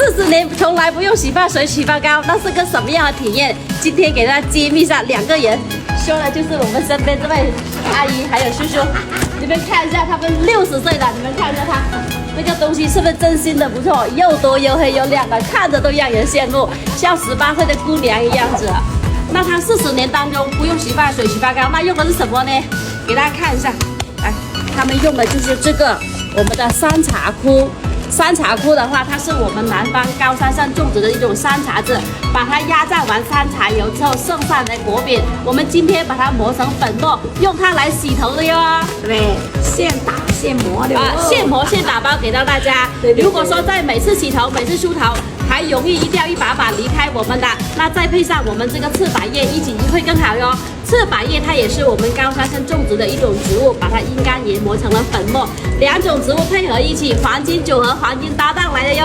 40年从来不用洗发水洗发膏，那是个什么样的体验？今天给大家揭秘上2个人，说的就是我们身边这位阿姨还有叔叔。你们看一下，他们60岁了，你们看一下他。这个东西是不是真心的不错？又多又黑又亮的，看着都让人羡慕，像18岁的姑娘一样子。那他40年当中不用洗发水、洗发膏，那用的是什么呢？给大家看一下，来，他们用的就是这个我们的山茶枯。山茶枯的话，它是我们南方高山上种植的一种山茶子，把它压榨完山茶油之后剩下的果柄，我们今天把它磨成粉末，用它来洗头的哟。对，现打现磨的现磨现打包给到大家。如果说在每次洗头、每次梳头还容易一掉一把把离开我们的，那再配上我们这个刺柏叶一起会更好哟。刺柏叶它也是我们高山上种植的一种植物，把它阴干研磨成了粉末，2种植物配合一起，黄金组合、黄金搭档来的哟。